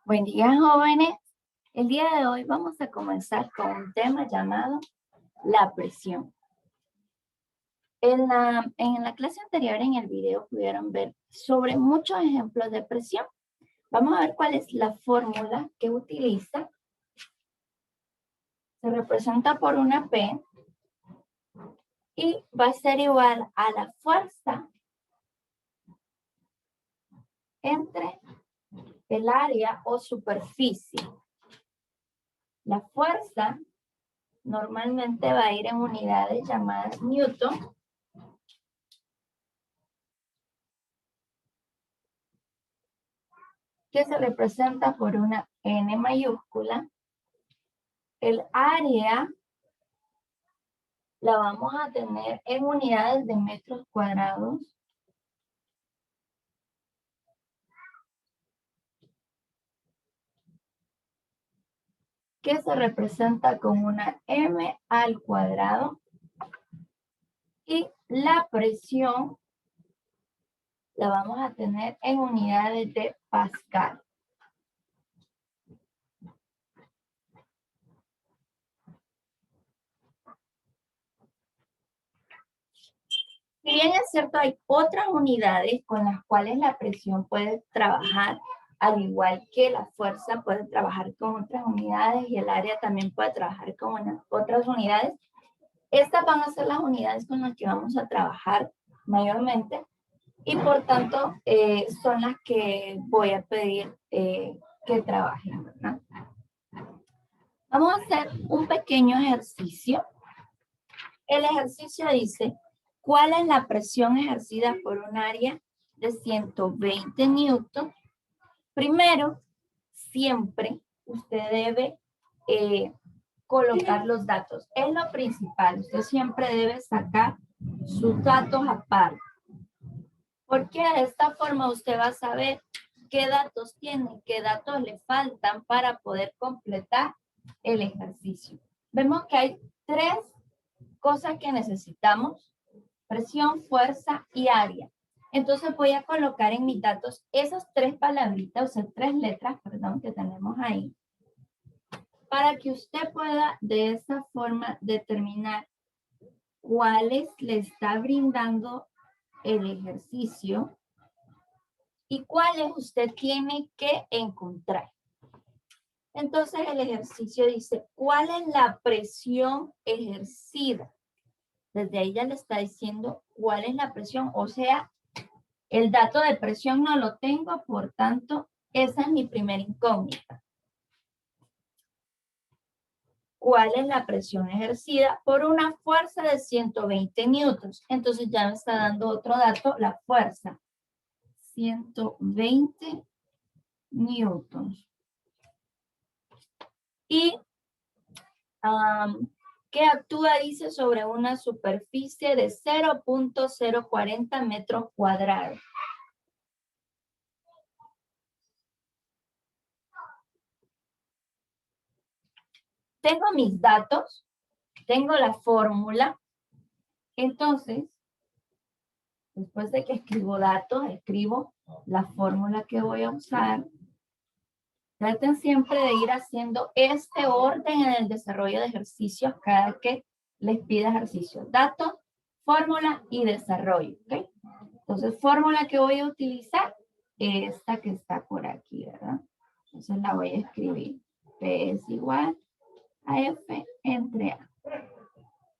Buen día, jóvenes. El día de hoy vamos a comenzar con un tema llamado la presión. En la clase anterior, en el video, pudieron ver sobre muchos ejemplos de presión. Vamos a ver cuál es la fórmula que utiliza. Se representa por una P y va a ser igual a la fuerza entre el área o superficie. La fuerza normalmente va a ir en unidades llamadas newton, que se representa por una N mayúscula. El área la vamos a tener en unidades de metros cuadrados. Que se representa con una M al cuadrado. Y la presión la vamos a tener en unidades de Pascal. Si bien es cierto, hay otras unidades con las cuales la presión puede trabajar, al igual que la fuerza puede trabajar con otras unidades y el área también puede trabajar con otras unidades. Estas van a ser las unidades con las que vamos a trabajar mayormente y por tanto son las que voy a pedir que trabajen, ¿verdad? Vamos a hacer un pequeño ejercicio. El ejercicio dice, ¿cuál es la presión ejercida por un área de 120 newton? Primero, siempre usted debe colocar los datos. Es lo principal. Usted siempre debe sacar sus datos aparte. Porque de esta forma usted va a saber qué datos tiene, qué datos le faltan para poder completar el ejercicio. Vemos que hay tres cosas que necesitamos: presión, fuerza y área. Entonces voy a colocar en mis datos esas tres palabritas, o sea, tres letras, perdón, que tenemos ahí, para que usted pueda de esa forma determinar cuáles le está brindando el ejercicio y cuáles usted tiene que encontrar. Entonces el ejercicio dice, ¿cuál es la presión ejercida? Desde ahí ya le está diciendo cuál es la presión, o sea, el dato de presión no lo tengo, por tanto, esa es mi primera incógnita. ¿Cuál es la presión ejercida por una fuerza de 120 newtons? Entonces ya me está dando otro dato, la fuerza. 120 newtons. Y que actúa, dice, sobre una superficie de 0.040 metros cuadrados. Tengo mis datos, tengo la fórmula. Entonces, después de que escribo datos, escribo la fórmula que voy a usar. Traten siempre de ir haciendo este orden en el desarrollo de ejercicios cada que les pida ejercicio. Datos, fórmula y desarrollo. ¿Okay? Entonces, fórmula que voy a utilizar, esta que está por aquí, ¿verdad? Entonces la voy a escribir. P es igual a F entre A.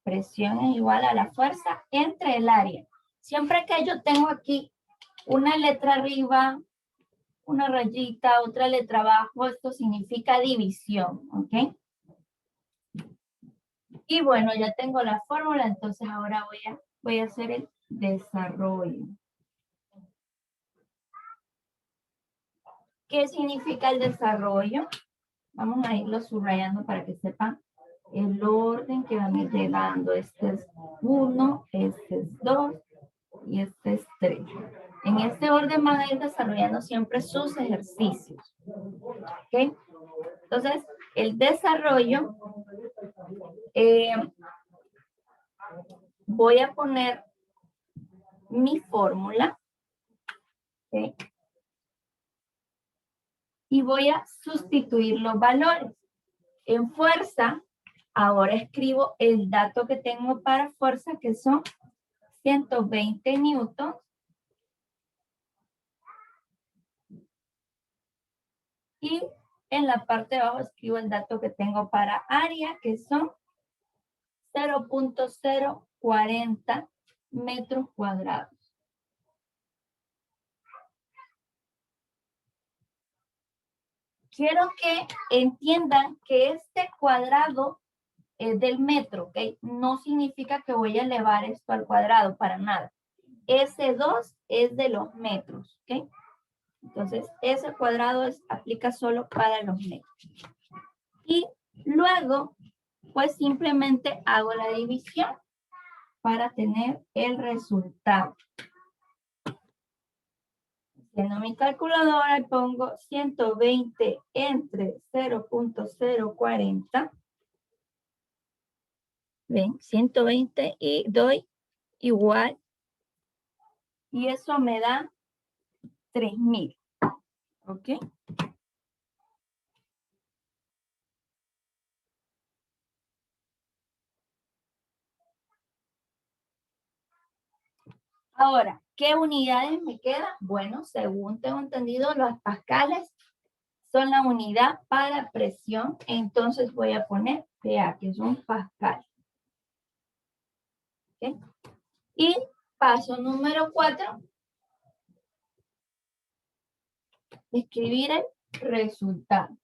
Presión es igual a la fuerza entre el área. Siempre que yo tengo aquí una letra arriba, una rayita, otra letra abajo, esto significa división, ¿ok? Y bueno, ya tengo la fórmula, entonces ahora voy a hacer el desarrollo. ¿Qué significa el desarrollo? Vamos a irlo subrayando para que sepan el orden que van a ir llegando. Este es 1, este es 2 y este es 3. En este orden van a ir desarrollando siempre sus ejercicios. ¿Ok? Entonces, el desarrollo, voy a poner mi fórmula. ¿Ok? y voy a sustituir los valores. En fuerza, ahora escribo el dato que tengo para fuerza, que son 120 newtons. Y en la parte de abajo escribo el dato que tengo para área, que son 0.040 metros cuadrados. Quiero que entiendan que este cuadrado del metro, ¿ok? No significa que voy a elevar esto al cuadrado, para nada. Ese 2 es de los metros, ¿ok? Entonces, ese cuadrado aplica solo para los metros. Y luego, pues simplemente hago la división para tener el resultado. Haciendo mi calculadora y pongo 120 entre 0.040. Ven, 120 y doy igual. Y eso me da 3000. ¿Ok? Ahora, ¿qué unidades me quedan? Bueno, según tengo entendido, los pascales son la unidad para presión. Entonces voy a poner PA, que es un pascal. ¿Okay? Y paso número 4. Escribir el resultado.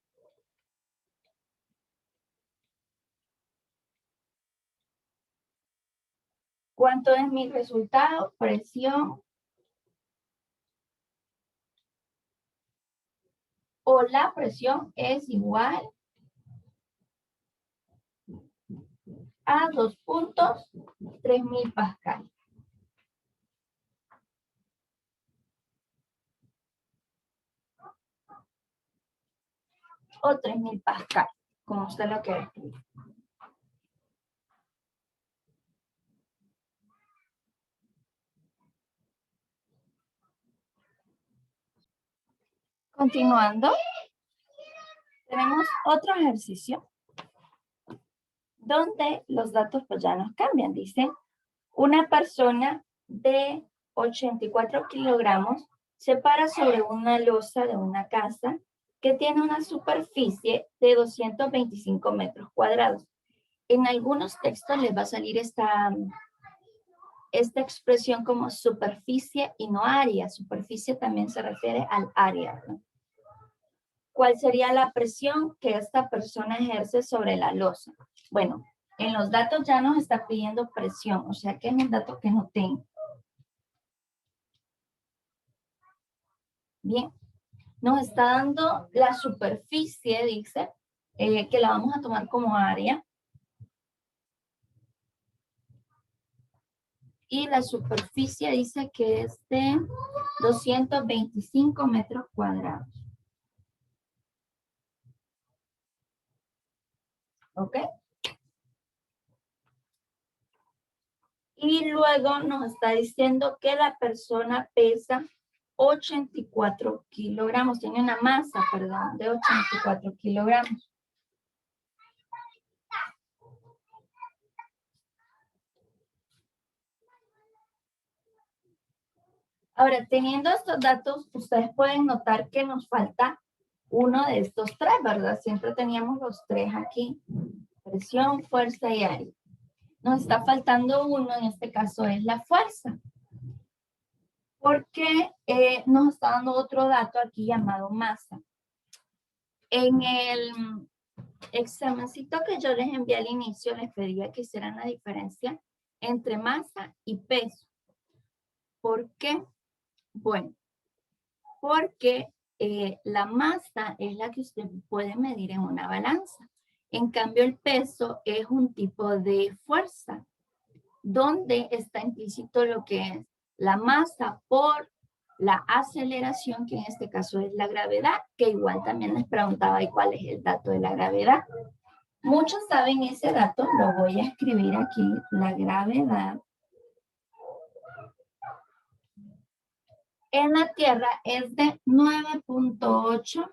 ¿Cuánto es mi resultado? Presión. O la presión es igual a 2.3000 pascal. O 3000 pascal, como usted lo quiera escribir. Continuando, tenemos otro ejercicio donde los datos pues ya nos cambian. Dice, una persona de 84 kilogramos se para sobre una losa de una casa que tiene una superficie de 225 metros cuadrados. En algunos textos les va a salir esta expresión como superficie y no área. Superficie también se refiere al área, ¿no? ¿Cuál sería la presión que esta persona ejerce sobre la losa? Bueno, en los datos ya nos está pidiendo presión, o sea que es un dato que no tengo. Bien, nos está dando la superficie, dice, que la vamos a tomar como área. Y la superficie dice que es de 225 metros cuadrados. ¿Ok? Y luego nos está diciendo que la persona pesa 84 kilogramos. Tiene una masa, perdón, de 84 kilogramos. Ahora, teniendo estos datos, ustedes pueden notar que nos falta uno de estos tres, ¿verdad? Siempre teníamos los tres aquí. Presión, fuerza y área. Nos está faltando uno, en este caso es la fuerza. Porque nos está dando otro dato aquí llamado masa. En el examencito que yo les envié al inicio, les pedía que hicieran la diferencia entre masa y peso. ¿Por qué? Bueno, porque la masa es la que usted puede medir en una balanza. En cambio, el peso es un tipo de fuerza, donde está implícito lo que es la masa por la aceleración, que en este caso es la gravedad, que igual también les preguntaba ¿y cuál es el dato de la gravedad? Muchos saben ese dato, lo voy a escribir aquí, la gravedad en la Tierra es de 9.8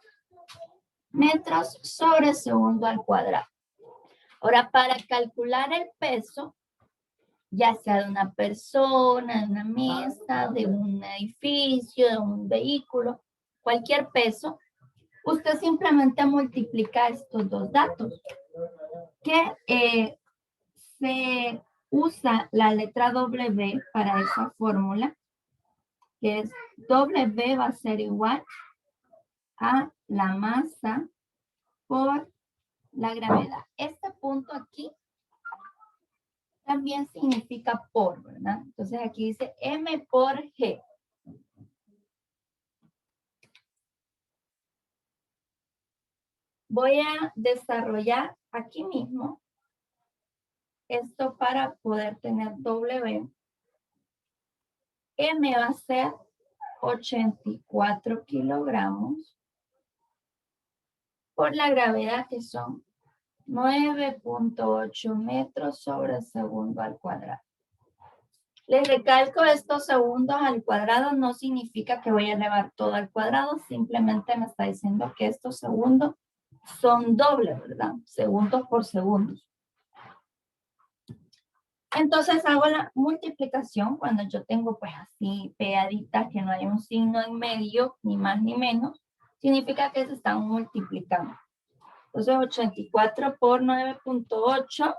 metros sobre segundo al cuadrado. Ahora, para calcular el peso, ya sea de una persona, de una mesa, de un edificio, de un vehículo, cualquier peso, usted simplemente multiplica estos dos datos, que se usa la letra W para esa fórmula, que es W va a ser igual a la masa por la gravedad. Este punto aquí también significa por, ¿verdad? Entonces aquí dice M por G. Voy a desarrollar aquí mismo esto para poder tener W. M va a ser 84 kilogramos por la gravedad, que son 9.8 metros sobre segundo al cuadrado. Les recalco, estos segundos al cuadrado no significa que voy a elevar todo al cuadrado, simplemente me está diciendo que estos segundos son dobles, ¿verdad? Segundos por segundos. Entonces hago la multiplicación cuando yo tengo pues así pegaditas, que no hay un signo en medio, ni más ni menos, significa que se están multiplicando. Entonces 84 por 9.8.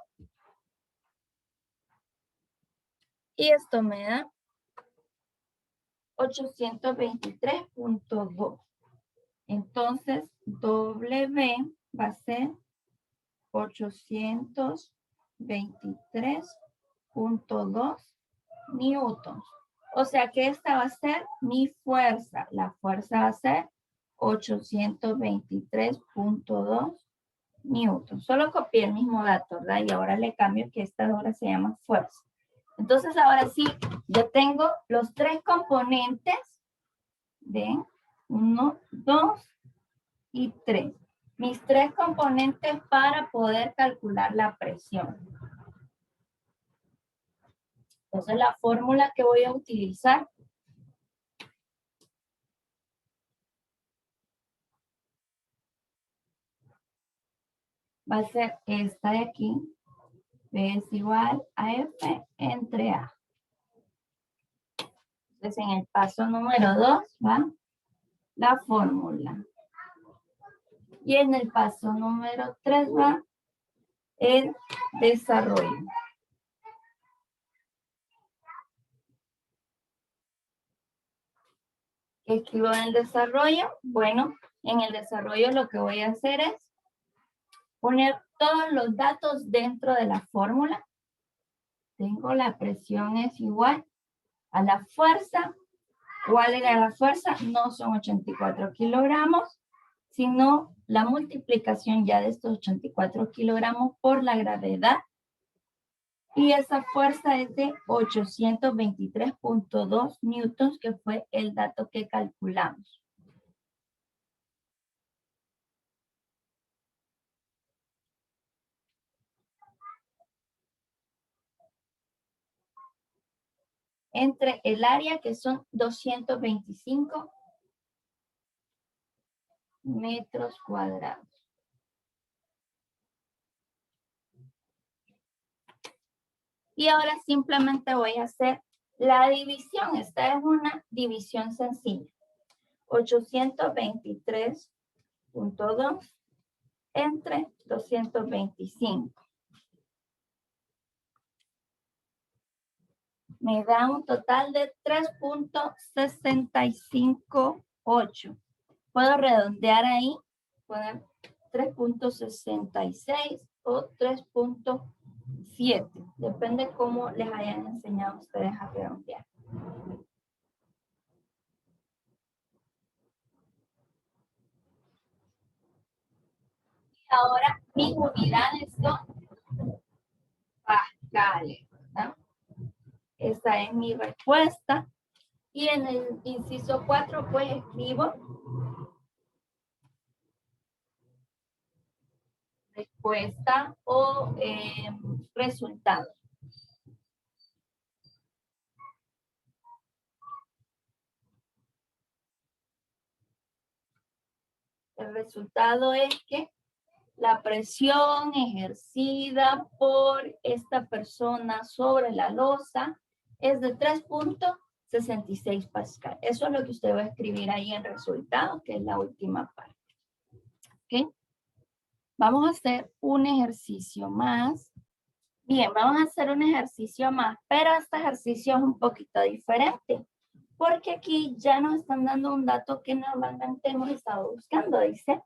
Y esto me da 823.2. Entonces W va a ser 823.2 newtons. O sea que esta va a ser mi fuerza. La fuerza va a ser 823.2 newtons. Solo copié el mismo dato, ¿verdad? Y ahora le cambio que esta ahora se llama fuerza. Entonces ahora sí, yo tengo los tres componentes de 1, 2 y 3. Mis tres componentes para poder calcular la presión. Entonces la fórmula que voy a utilizar va a ser esta de aquí. P es igual a F entre A. Entonces en el paso número 2 va la fórmula. Y en el paso número 3 va el desarrollo. ¿Qué escribo en el desarrollo? Bueno, en el desarrollo lo que voy a hacer es poner todos los datos dentro de la fórmula. Tengo la presión es igual a la fuerza. ¿Cuál era la fuerza? No son 84 kilogramos, sino la multiplicación ya de estos 84 kilogramos por la gravedad. Y esa fuerza es de 823.2 newtons, que fue el dato que calculamos. Entre el área, que son 225 metros cuadrados. Y ahora simplemente voy a hacer la división. Esta es una división sencilla. 823.2 entre 225. Me da un total de 3.658. Puedo redondear ahí, poner 3.66 o 3.7. Depende cómo les hayan enseñado a ustedes a redondear. Ahora mis unidades son pascales, ¿verdad? Esa es mi respuesta. Y en el inciso 4, pues escribo respuesta o resultado. El resultado es que la presión ejercida por esta persona sobre la losa es de 3.66 pascal. Eso es lo que usted va a escribir ahí en resultado, que es la última parte. ¿Ok? Vamos a hacer un ejercicio más. Bien, vamos a hacer un ejercicio más, pero este ejercicio es un poquito diferente, porque aquí ya nos están dando un dato que normalmente hemos estado buscando. Dice,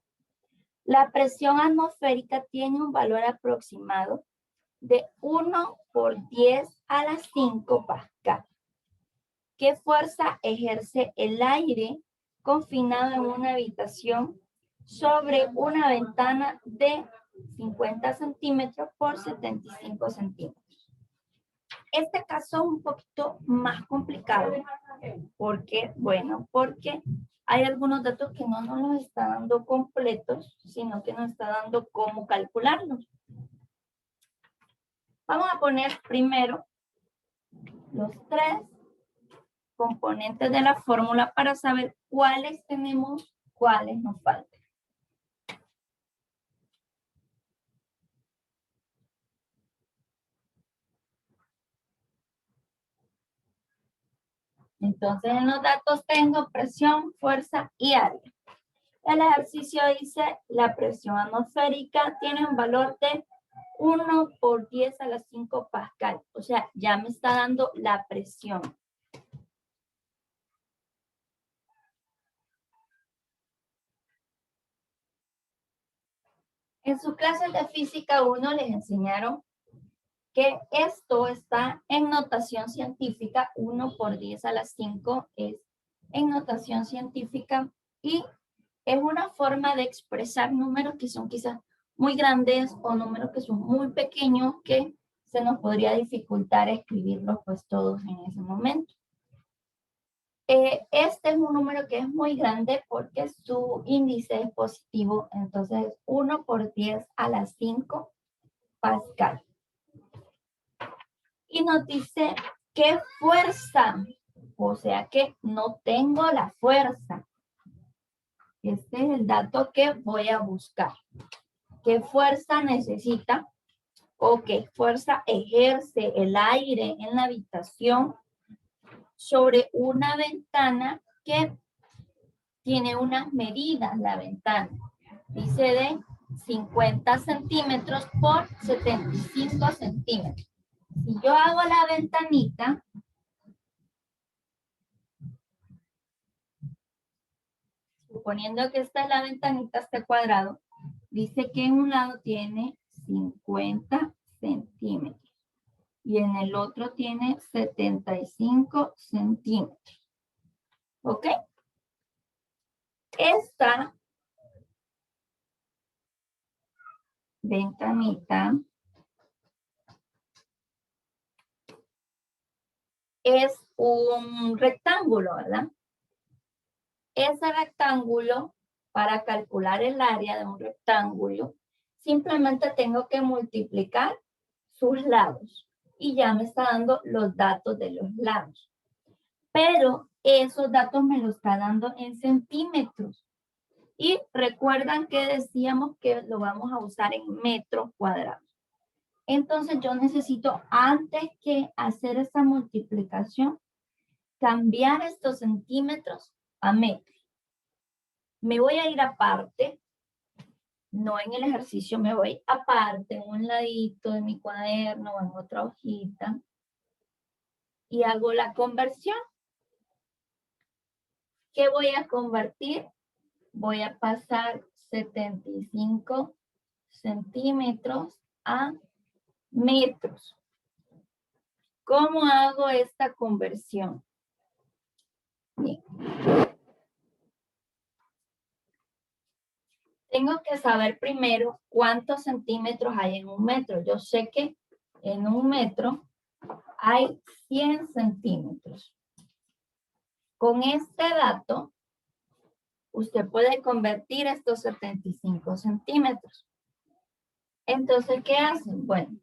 la presión atmosférica tiene un valor aproximado de 1 por 10 a la 5 pascal. ¿Qué fuerza ejerce el aire confinado en una habitación sobre una ventana de 50 centímetros por 75 centímetros? Este caso es un poquito más complicado. ¿Por qué? Bueno, porque hay algunos datos que no nos los está dando completos, sino que nos está dando cómo calcularlos. Vamos a poner primero los 3 componentes de la fórmula para saber cuáles tenemos, cuáles nos faltan. Entonces en los datos tengo presión, fuerza y área. El ejercicio dice la presión atmosférica tiene un valor de 1 por 10 a la 5 pascal. O sea, ya me está dando la presión. En sus clases de física 1 les enseñaron que esto está en notación científica. 1 por 10 a la 5 es en notación científica y es una forma de expresar números que son quizás muy grandes o números que son muy pequeños que se nos podría dificultar escribirlos pues todos en ese momento. Este es un número que es muy grande porque su índice es positivo, entonces 1 por 10 a la 5 pascal. Y nos dice qué fuerza, o sea que no tengo la fuerza. Este es el dato que voy a buscar. ¿Qué fuerza necesita o qué fuerza ejerce el aire en la habitación sobre una ventana que tiene unas medidas, la ventana? Dice de 50 centímetros por 75 centímetros. Si yo hago la ventanita, suponiendo que esta es la ventanita, este cuadrado, dice que en un lado tiene 50 centímetros y en el otro tiene 75 centímetros. ¿Ok? Esta ventanita es un rectángulo, ¿verdad? Ese rectángulo, para calcular el área de un rectángulo, simplemente tengo que multiplicar sus lados y ya me está dando los datos de los lados. Pero esos datos me los está dando en centímetros. Y recuerdan que decíamos que lo vamos a usar en metros cuadrados. Entonces yo necesito, antes que hacer esta multiplicación, cambiar estos centímetros a metros. Me voy a ir aparte, no en el ejercicio, me voy aparte, en un ladito de mi cuaderno o en otra hojita, y hago la conversión. ¿Qué voy a convertir? Voy a pasar 75 centímetros a metros. ¿Cómo hago esta conversión? Bien. Tengo que saber primero cuántos centímetros hay en un metro. Yo sé que en un metro hay 100 centímetros. Con este dato, usted puede convertir estos 75 centímetros. Entonces, ¿qué hacen? Bueno,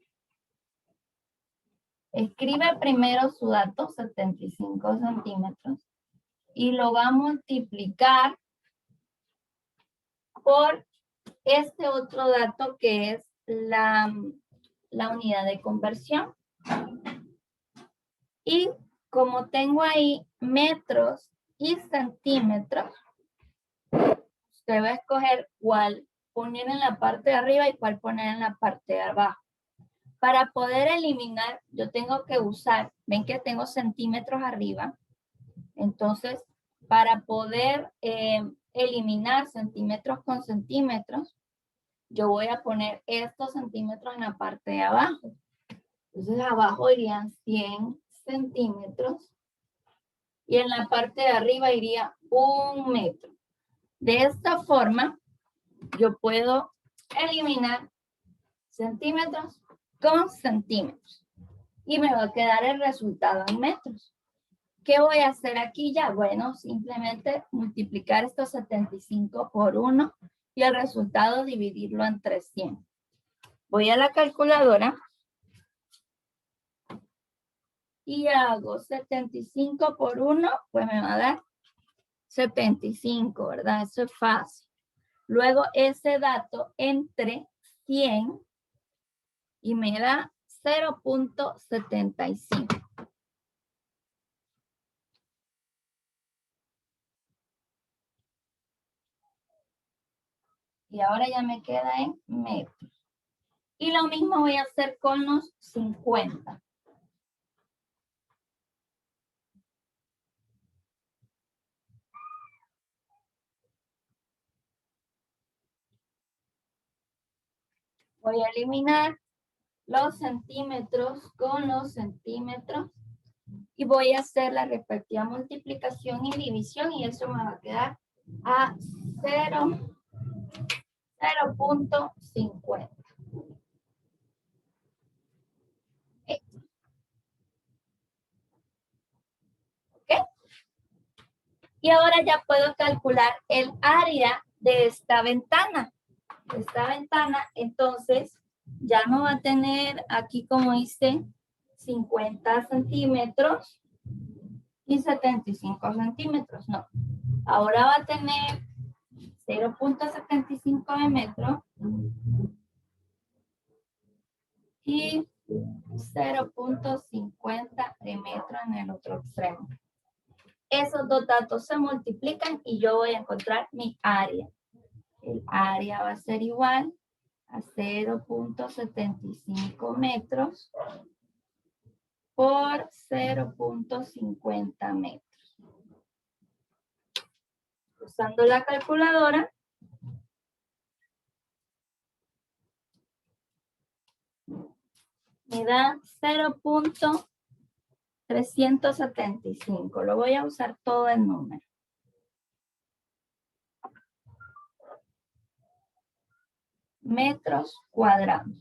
escribe primero su dato, 75 centímetros, y lo va a multiplicar por este otro dato que es la unidad de conversión. Y como tengo ahí metros y centímetros, usted va a escoger cuál poner en la parte de arriba y cuál poner en la parte de abajo. Para poder eliminar, yo tengo que usar, ven que tengo centímetros arriba, entonces para poder eliminar centímetros con centímetros, yo voy a poner estos centímetros en la parte de abajo. Entonces abajo irían 100 centímetros y en la parte de arriba iría 1 metro. De esta forma, yo puedo eliminar centímetros con centímetros y me va a quedar el resultado en metros. ¿Qué voy a hacer aquí ya? Bueno, simplemente multiplicar estos 75 por 1 y el resultado dividirlo entre 100. Voy a la calculadora y hago 75 por 1, pues me va a dar 75, ¿verdad? Eso es fácil. Luego ese dato entre 100 y me da 0.75. Y ahora ya me queda en metros. Y lo mismo voy a hacer con los 50. Voy a eliminar los centímetros con los centímetros y voy a hacer la respectiva multiplicación y división y eso me va a quedar a 0.50. ¿Ok? Y ahora ya puedo calcular el área de esta ventana. Entonces, ya no va a tener aquí como dice 50 centímetros y 75 centímetros, no. Ahora va a tener 0.75 de metro y 0.50 de metro en el otro extremo. Esos dos datos se multiplican y yo voy a encontrar mi área. El área va a ser igual a 0.75 metros por 0.50 metros. Usando la calculadora, me da 0.375. Lo voy a usar todo el número. Metros cuadrados.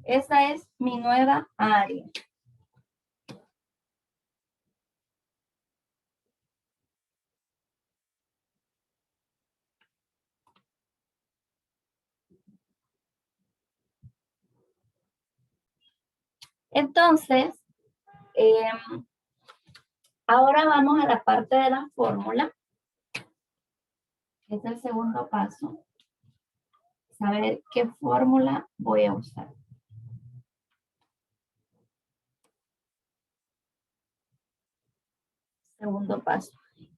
Esa es mi nueva área. Entonces, ahora vamos a la parte de la fórmula. Es el segundo paso. Saber qué fórmula voy a usar. Segundo paso.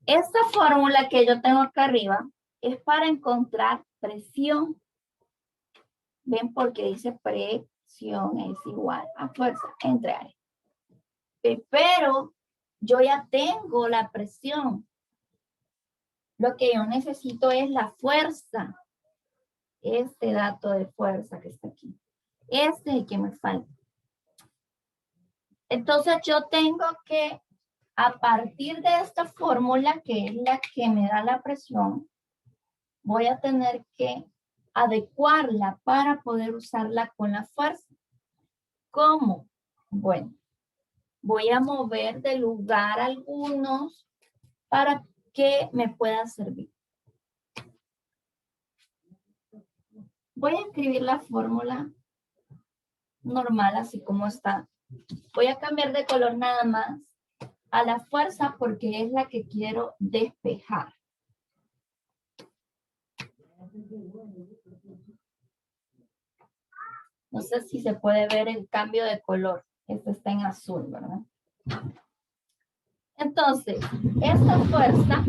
Esta fórmula que yo tengo acá arriba es para encontrar presión. ¿Ven? Porque dice presión es igual a fuerza entre área. Pero yo ya tengo la presión. Lo que yo necesito es la fuerza. Este dato de fuerza que está aquí. Este es el que me falta. Entonces yo tengo que, a partir de esta fórmula, que es la que me da la presión, voy a tener que adecuarla para poder usarla con la fuerza. ¿Cómo? Bueno, voy a mover de lugar algunos para que me pueda servir. Voy a escribir la fórmula normal, así como está. Voy a cambiar de color nada más a la fuerza porque es la que quiero despejar. No sé si se puede ver el cambio de color. Este está en azul, ¿verdad? Entonces, esta fuerza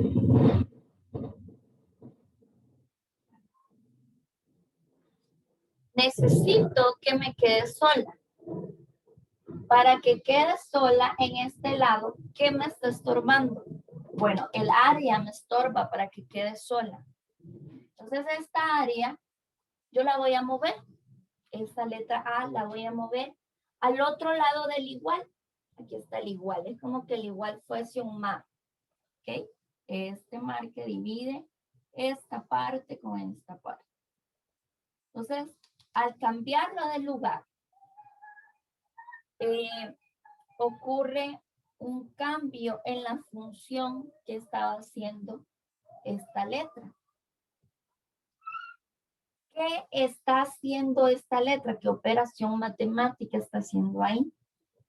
necesito que me quede sola. Para que quede sola en este lado, ¿qué me está estorbando? Bueno, el área me estorba para que quede sola. Entonces, esta área yo la voy a mover. Esta letra A la voy a mover al otro lado del igual. Aquí está el igual. Es como que el igual fuese un mar. ¿Ok? Este mar que divide esta parte con esta parte. Entonces, al cambiarlo de lugar, ocurre un cambio en la función que estaba haciendo esta letra. ¿Qué está haciendo esta letra? ¿Qué operación matemática está haciendo ahí?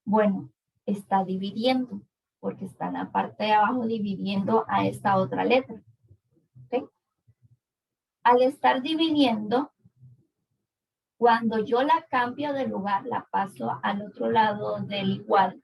Bueno, está dividiendo, porque está en la parte de abajo dividiendo a esta otra letra. ¿Okay? Al estar dividiendo, cuando yo la cambio de lugar, la paso al otro lado del igual,